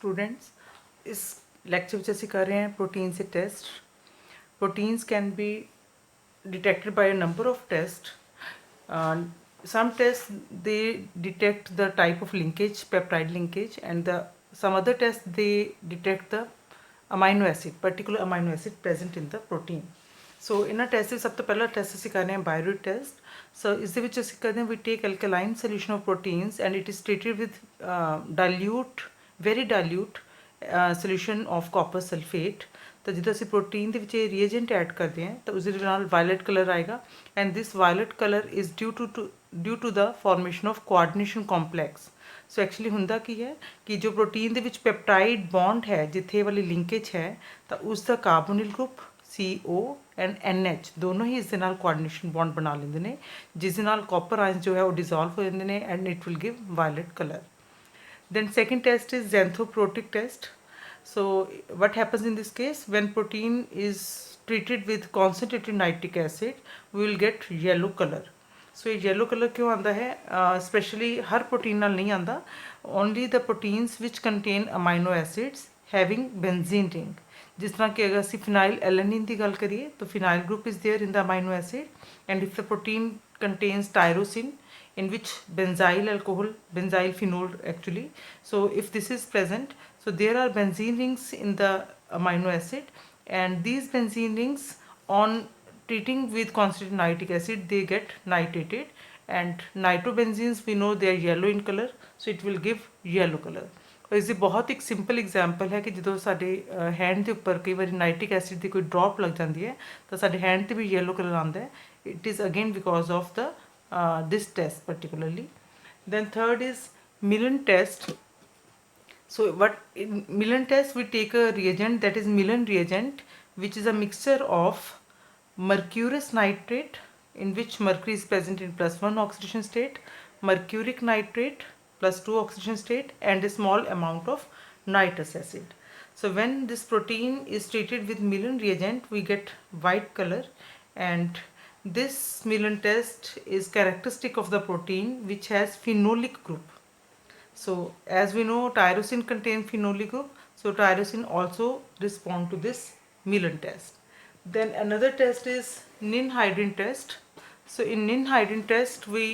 Students, इस lecture में ਅਸੀਂ कर रहे हैं प्रोटीन से test. Proteins can be detected by a number of tests. Some tests they detect the type of linkage, peptide linkage, and some other tests they detect the amino acid, particular amino acid present in the protein. So ਇਹਨਾਂ test ਦੇ ਸਭ ਤੋਂ ਪਹਿਲਾ test ਅਸੀਂ ਕਰ ਰਹੇ ਹਾਂ ਬਾਇਰੂਟ test. ਸੋ ਇਸ ਦੇ ਵਿੱਚ ਅਸੀਂ ਕਰਦੇ ਹਾਂ ਵੀ ਟੇਕ alkaline solution of proteins and it is treated with dilute, very dilute solution of copper sulfate. ਤਾਂ ਜਦੋਂ ਅਸੀਂ ਪ੍ਰੋਟੀਨ ਦੇ ਵਿੱਚ ਇਹ ਰੀਏਜੈਂਟ ਐਡ ਕਰਦੇ ਹਾਂ ਤਾਂ ਉਸ ਦੇ ਨਾਲ ਵਾਇਲਟ ਕਲਰ ਆਏਗਾ and this violet colour is due to the formation of coordination complex. So actually ਹੁੰਦਾ ਕੀ ਹੈ ਕਿ ਜੋ ਪ੍ਰੋਟੀਨ ਦੇ ਵਿੱਚ ਪੈਪਟਾਈਡ ਬੌਂਡ ਹੈ, ਜਿੱਥੇ ਵਾਲੀ ਲਿੰਕੇਜ ਹੈ, ਤਾਂ ਉਸ ਦਾ ਕਾਰਬੋਨਿਲ ਗਰੁੱਪ CO ਐਂਡ NH ਦੋਨੋਂ ਹੀ ਇਸ ਦੇ ਨਾਲ ਕੋਆਰਡੀਨੇਸ਼ਨ ਬੌਂਡ ਬਣਾ ਲੈਂਦੇ ਨੇ, ਜਿਸ ਦੇ ਨਾਲ ਕਾਪਰ ਆਇਨਸ ਜੋ ਹੈ ਉਹ ਡਿਜ਼ੋਲਵ ਹੋ ਜਾਂਦੇ ਨੇ and it will give violet colour. Then second test is xanthoprotic test. So what happens in this case, when protein is treated with concentrated nitric acid, we will get yellow color. So ये yellow color क्यों आता है? Especially हर protein नाल नहीं आता. Only the proteins which contain amino acids having benzene ring. जिस तरह कि अगर ਅਸੀਂ phenyl alanine ਦੀ ਗੱਲ करिए तो phenyl group is there in the amino acid, and if the protein contains tyrosine in which benzyl alcohol, benzyl phenol actually, so if this is present, so there are benzene rings in the amino acid, and these benzene rings on treating with concentrated nitric acid they get nitrated, and nitrobenzenes we know they are yellow in color, so it will give yellow color. ਇਸ ਦੀ ਬਹੁਤ ਇੱਕ simple example ਹੈ ਕਿ ਜਦੋਂ ਸਾਡੇ hand ਦੇ ਉੱਪਰ ਕਈ ਵਾਰੀ ਨਾਈਟ੍ਰਿਕ ਐਸਿਡ ਦੀ ਕੋਈ ਡ੍ਰੌਪ ਲੱਗ ਜਾਂਦੀ ਹੈ ਤਾਂ ਸਾਡੇ ਹੈਂਡ 'ਤੇ ਵੀ ਯੈਲੋ ਕਲਰ ਆਉਂਦਾ ਹੈ. It is again because of the this test particularly. Then third is Millen test. So what in Millen test, we take a reagent, that is Millen reagent, which is a mixture of mercurous nitrate, in which mercury is present in +1 oxidation state, mercuric nitrate +2 oxidation state, and a small amount of nitrous acid. So when this protein is treated with Millen reagent, we get white color, and this Millen test is characteristic of the protein which has phenolic group. So as we know, tyrosine contains phenolic group, so tyrosine also respond to this Millen test. Then another test is ninhydrin test. So in ninhydrin test we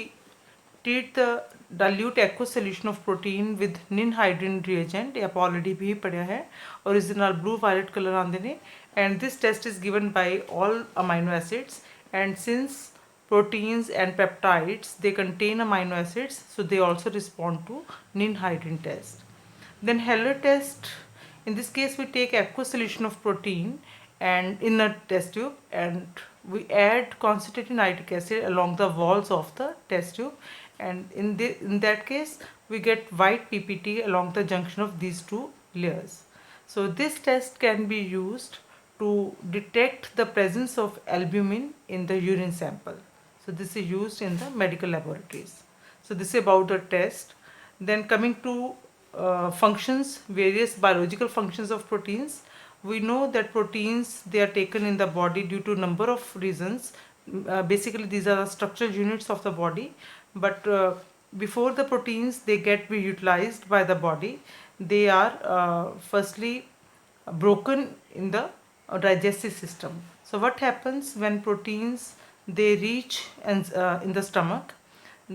treat the dilute aqueous solution of protein with ninhydrin reagent. ये आप already भी पढ़ा है और इस ਨਾਲ blue violet color आंदे ने, and this test is given by all amino acids, and since proteins and peptides they contain amino acids, so they also respond to ninhydrin test. Then Heller test, in this case we take aqueous solution of protein and in a test tube, and we add concentrated nitric acid along the walls of the test tube, and in that case we get white PPT along the junction of these two layers. So this test can be used to detect the presence of albumin in the urine sample. So this is used in the medical laboratories. So this is about the test. Then coming to functions, various biological functions of proteins. We know that proteins, they are taken in the body due to number of reasons. Basically these are the structural units of the body, but before the proteins they get be utilized by the body, they are firstly broken in the digestive system. So what happens when proteins they reach in the stomach,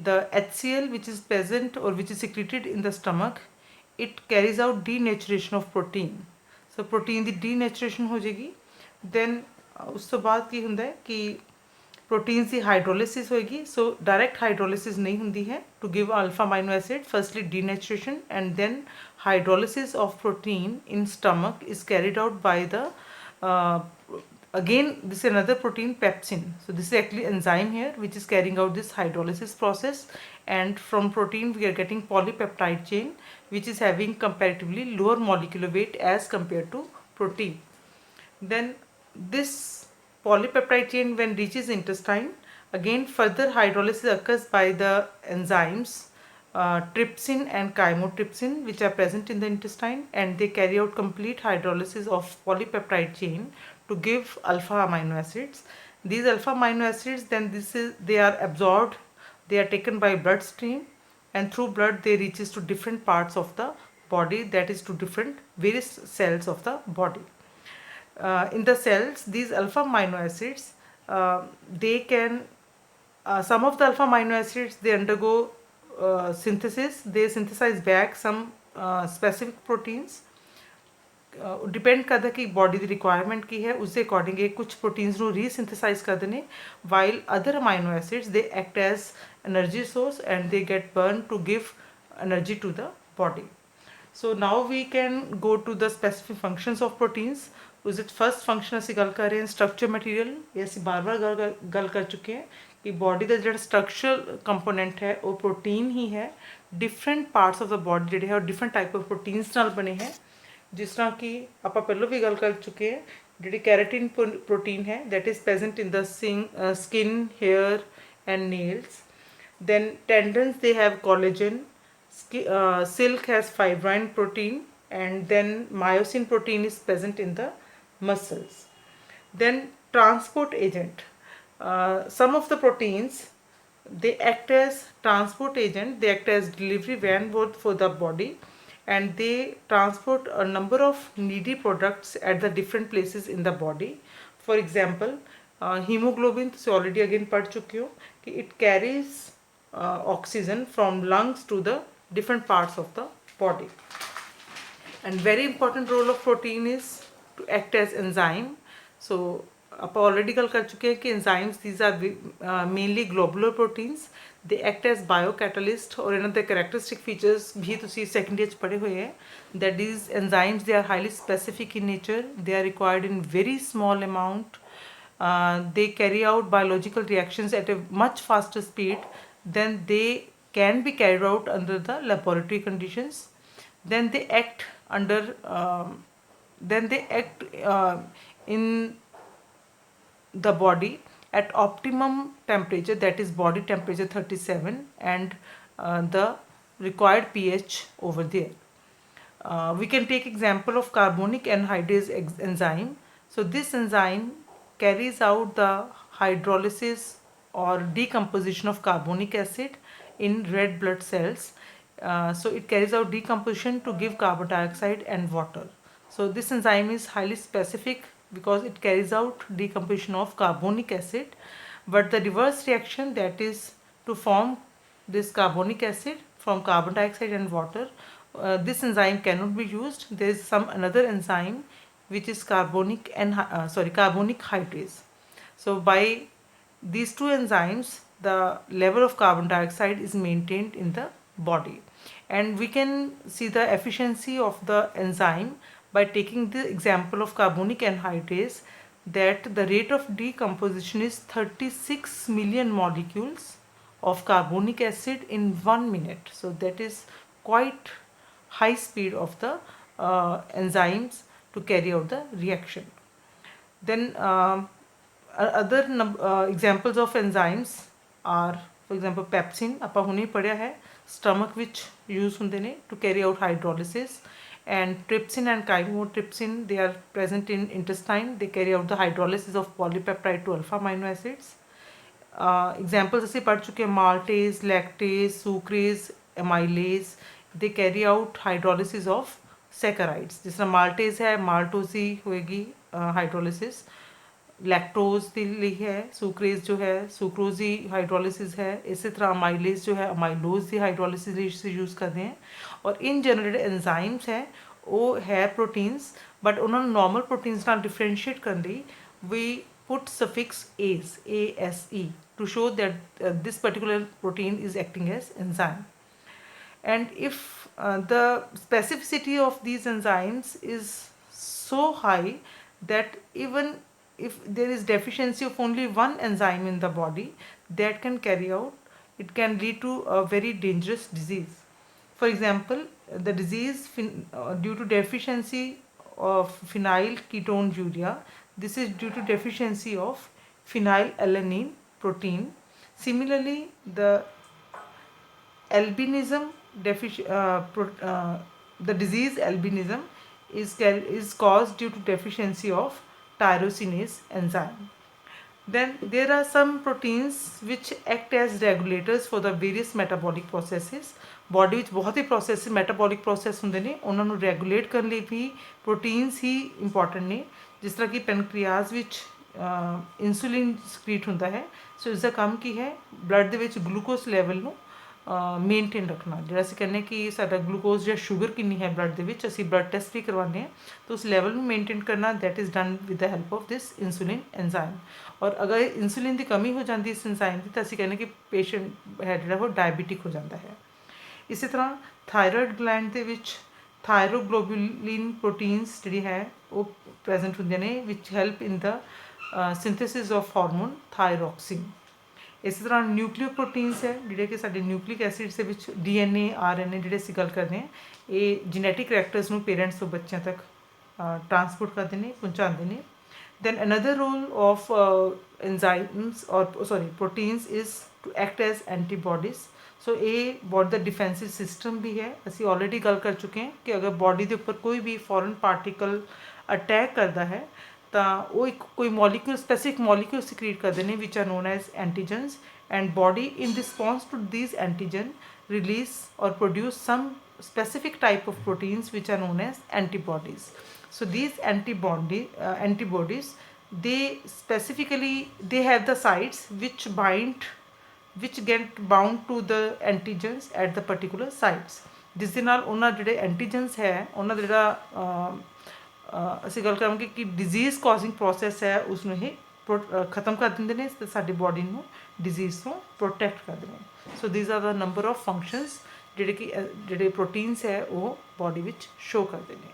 the HCl which is present or which is secreted in the stomach, it carries out denaturation of protein. So protein the denaturation ਹੋ ਜਾਏਗੀ. Then ਉਸ ਤੋਂ ਬਾਅਦ ਕੀ ਹੁੰਦਾ ਹੈ ਕਿ proteins ਦੀ hydrolysis ਹੋਏਗੀ. So direct hydrolysis नहीं ਹੁੰਦੀ है. To give alpha amino acid, firstly denaturation and then hydrolysis of protein in stomach is carried out by the again this is another protein, pepsin. So this is actually enzyme here which is carrying out this hydrolysis process, and from protein we are getting polypeptide chain which is having comparatively lower molecular weight as compared to protein. Then this polypeptide chain when reaches intestine, again further hydrolysis occurs by the enzymes trypsin and chymotrypsin which are present in the intestine, and they carry out complete hydrolysis of polypeptide chain to give alpha amino acids. These alpha amino acids then they are absorbed, they are taken by bloodstream, and through blood they reaches to different parts of the body, that is to different various cells of the body. In the cells, these alpha amino acids, they can some of the alpha amino acids, they undergo synthesis, they synthesize back some specific proteins. Depend करता कि body ਦੀ requirement ਕੀ ਹੈ, ਉਸ ਦੇ according ਇਹ ਕੁਝ proteins ਨੂੰ resynthesize ਕਰਦੇ ਨੇ, while other amino acids they act as energy source and they get burn to give energy to the body. So now we can go to the specific functions of proteins. ਉਸ ਵਿੱਚ first function ਅਸੀਂ ਗੱਲ ਕਰ ਰਹੇ ਹਾਂ structure material. ਇਹ ਅਸੀਂ ਬਾਰ-ਬਾਰ ਗੱਲ ਕਰ ਚੁੱਕੇ ਹਾਂ ਕਿ ਬੋਡੀ ਦਾ ਜਿਹੜਾ ਸਟਰਕਚਰਲ ਕੰਪੋਨੈਂਟ ਹੈ ਉਹ ਪ੍ਰੋਟੀਨ ਹੀ ਹੈ. Different parts of the body ਜਿਹੜੇ ਹੈ ਉਹ ਡਿਫਰੈਂਟ ਟਾਈਪ ਆਫ ਪ੍ਰੋਟੀਨਸ ਨਾਲ ਬਣੇ ਹੈ. ਜਿਸ ਤਰ੍ਹਾਂ ਕਿ ਆਪਾਂ ਪਹਿਲਾਂ ਵੀ ਗੱਲ ਕਰ ਚੁੱਕੇ ਹਾਂ, ਜਿਹੜੀ ਕੈਰਾਟਿਨ ਪ੍ਰੋਟੀਨ ਹੈ that is present in the skin, hair and nails. Then tendons, they have collagen. Silk has fibrin protein, and then myosin protein is present in the muscles. Then transport agent, some of the proteins, they act as transport agent, they act as delivery van for the body, and they transport a number of needy products at the different places in the body. For example, hemoglobin, ਤੁਸੀਂ already again पढ़ चुके हो कि it carries oxygen from lungs to the different parts of the body. And very important role of protein is to act as enzyme. So ਆਪਾਂ already ਗੱਲ ਕਰ ਚੁੱਕੇ ਹਾਂ ਕਿ enzymes, these are mainly globular proteins. They act as biocatalyst, और ਇਹਨਾਂ ਦੇ characteristic features भी ਤੁਸੀਂ second year 'ਚ ਪੜ੍ਹੇ ਹੋਏ ਹੈ, that these enzymes, they are highly specific in nature, they are required in very small amount, they carry out biological reactions at a much faster speed than they can be carried out under the laboratory conditions. Then they act under in the body at optimum temperature, that is body temperature 37, and the required pH over there. We can take example of carbonic anhydrase enzyme. So this enzyme carries out the hydrolysis or decomposition of carbonic acid in red blood cells. So it carries out decomposition to give carbon dioxide and water. So this enzyme is highly specific because it carries out decomposition of carbonic acid, but the reverse reaction, that is to form this carbonic acid from carbon dioxide and water, this enzyme cannot be used. There is some another enzyme which is carbonic hydrase. So by these two enzymes, the level of carbon dioxide is maintained in the body, and we can see the efficiency of the enzyme by taking the example of carbonic anhydrase, that the rate of decomposition is 36 million molecules of carbonic acid in 1 minute. So that is quite high speed of the enzymes to carry out the reaction. Then other examples of enzymes are, for example, pepsin. ਆਪਾਂ ਹੁਣੇ ਪੜਿਆ ਹੈ, stomach ਵਿੱਚ use ਹੁੰਦੇ ਨੇ to carry out hydrolysis. And trypsin and chymotrypsin, they are present in intestine, they carry out the hydrolysis of polypeptide to alpha amino acids. Examples ਅਸੀਂ ਪੜ੍ਹ ਚੁੱਕੇ, maltase, lactase, sucrase, amylase, they carry out hydrolysis of saccharides. ਜਿਸ ਤਰ੍ਹਾਂ maltase ਹੈ, maltose ਦੀ ਹੋਏਗੀ hydrolysis, lactose ਦੇ ਲਈ ਹੈ, sucrase ਜੋ ਹੈ sucrose ਦੀ hydrolysis ਹੈ, ਇਸੇ ਤਰ੍ਹਾਂ amylase ਜੋ ਹੈ amylose ਦੀ hydrolysis ਲਈ ਅਸੀਂ यूज़ ਕਰਦੇ हैं. और इन जनरल ਜਿਹੜੇ enzymes ਹੈ ਉਹ ਹੈ proteins, but ਉਹਨਾਂ ਨੂੰ normal proteins ਨਾਲ differentiate ਕਰਨ ਲਈ we put suffix ase to show that this particular protein is acting as enzyme. And if the specificity of these enzymes is so high that even if there is deficiency of only one enzyme in the body, that can carry out, it can lead to a very dangerous disease. For example, the disease due to deficiency of phenyl ketonuria, this is due to deficiency of phenylalanine protein. Similarly, the albinism, the disease albinism is caused due to deficiency of tyrosinase enzyme. Then there are some proteins which act as regulators for the various metabolic processes. Body ਵਿੱਚ ਬਹੁਤ ਹੀ process metabolic process ਹੁੰਦੇ ਨੇ, ਉਹਨਾਂ ਨੂੰ regulate ਕਰਨ ਲਈ ਵੀ proteins ਹੀ important ਨੇ। ਜਿਸ ਤਰ੍ਹਾਂ ਕਿ ਪੈਨਕ੍ਰੀਆਸ ਵਿੱਚ ਇਨਸੂਲਿਨ ਸਕ੍ਰੀਟ ਹੁੰਦਾ ਹੈ, ਸੋ ਇਸ ਦਾ ਕੰਮ ਕੀ ਹੈ, ਬਲੱਡ ਦੇ ਵਿੱਚ ਗਲੂਕੋਜ਼ ਲੈਵਲ ਨੂੰ ਮੇਨਟੇਨ ਰੱਖਣਾ। ਜਿਹੜਾ ਅਸੀਂ ਕਹਿੰਦੇ ਕਿ ਸਾਡਾ ਗਲੂਕੋਜ਼ ਜਾਂ ਸ਼ੂਗਰ ਕਿੰਨੀ ਹੈ ਬਲੱਡ ਦੇ ਵਿੱਚ, ਅਸੀਂ ਬਲੱਡ ਟੈਸਟ ਵੀ ਕਰਵਾਉਂਦੇ ਹਾਂ, ਤਾਂ ਉਸ ਲੈਵਲ ਨੂੰ ਮੇਨਟੇਨ ਕਰਨਾ that is done with the help of this insulin enzyme. ਔਰ ਅਗਰ ਇਨਸੂਲਿਨ ਦੀ ਕਮੀ ਹੋ ਜਾਂਦੀ ਇਸ ਐਂਜ਼ਾਈਮ ਦੀ, ਤਾਂ ਅਸੀਂ ਕਹਿੰਦੇ ਕਿ ਪੇਸ਼ੈਂਟ ਹੈ ਜਿਹੜਾ ਉਹ ਡਾਇਬੀਟਿਕ ਹੋ ਜਾਂਦਾ ਹੈ। ਇਸੇ ਤਰ੍ਹਾਂ ਥਾਇਰੋਇਡ ਗਲੈਂਡ ਦੇ ਵਿੱਚ ਥਾਇਰੋਗਲੋਬੁਲਿਨ ਪ੍ਰੋਟੀਨਸ ਜਿਹੜੀ ਹੈ ਉਹ ਪ੍ਰੈਜ਼ੈਂਟ ਹੁੰਦੀਆਂ ਨੇ, which help in the synthesis of hormone thyroxine. ਇਸੇ ਤਰ੍ਹਾਂ ਨਿਊਕਲੀਓ ਪ੍ਰੋਟੀਨਸ ਹੈ ਜਿਹੜੇ ਕਿ ਸਾਡੇ ਨਿਊਕਲਿਕ ਐਸਿਡਸ ਦੇ ਵਿੱਚ DNA RNA ਜਿਹੜੇ ਅਸੀਂ ਗੱਲ ਕਰਦੇ ਹਾਂ, ਇਹ ਜੈਨੇਟਿਕ ਕਰੈਕਟਰਸ ਨੂੰ ਪੇਰੈਂਟਸ ਤੋਂ ਬੱਚਿਆਂ ਤੱਕ ਟਰਾਂਸਪੋਰਟ ਕਰਦੇ ਨੇ, ਪਹੁੰਚਾਉਂਦੇ ਨੇ। then another role of enzymes or sorry proteins is to act as antibodies। ਸੋ ਇਹ ਬੋਡੀ ਦਾ ਡਿਫੈਂਸਿਵ ਸਿਸਟਮ ਵੀ ਹੈ। ਅਸੀਂ ਆਲਰੇਡੀ ਗੱਲ ਕਰ ਚੁੱਕੇ ਹਾਂ ਕਿ ਅਗਰ ਬੋਡੀ ਦੇ ਉੱਪਰ ਕੋਈ ਵੀ ਫੋਰਨ ਪਾਰਟੀਕਲ ਅਟੈਕ ਕਰਦਾ ਹੈ ਤਾਂ ਉਹ ਇੱਕ ਕੋਈ ਮੋਲੀਕਿਊਲ ਸਪੈਸਿਫਿਕ ਮੋਲੀਕਿਊਲ ਸਿਕ੍ਰੀਟ ਕਰਦੇ ਨੇ which are known as antigens, and body in response to these antigen release or produce some specific type of proteins which are known as antibodies। So these antibodies, they specifically they have the sites which get bound to the antigens at the particular sites। ਜਿਸ ਦੇ ਨਾਲ ਉਹਨਾਂ ਜਿਹੜੇ ਐਂਟੀਜਨਸ ਹੈ ਉਹਨਾਂ ਦਾ ਜਿਹੜਾ ਅਸੀਂ ਗੱਲ ਕਰਾਂਗੇ ਕਿ ਡਿਜ਼ੀਜ਼ ਕਾਜ਼ਿੰਗ ਪ੍ਰੋਸੈਸ ਹੈ ਉਸਨੂੰ ਇਹ ਖਤਮ ਕਰ ਦਿੰਦੇ ਨੇ ਅਤੇ ਸਾਡੀ ਬੋਡੀ ਨੂੰ ਡਿਜ਼ੀਜ਼ ਤੋਂ ਪ੍ਰੋਟੈਕਟ ਕਰਦੇ ਨੇ। So these are the number of functions ਜਿਹੜੇ ਪ੍ਰੋਟੀਨਸ ਹੈ ਉਹ ਬੋਡੀ ਵਿੱਚ ਸ਼ੋ ਕਰਦੇ ਨੇ।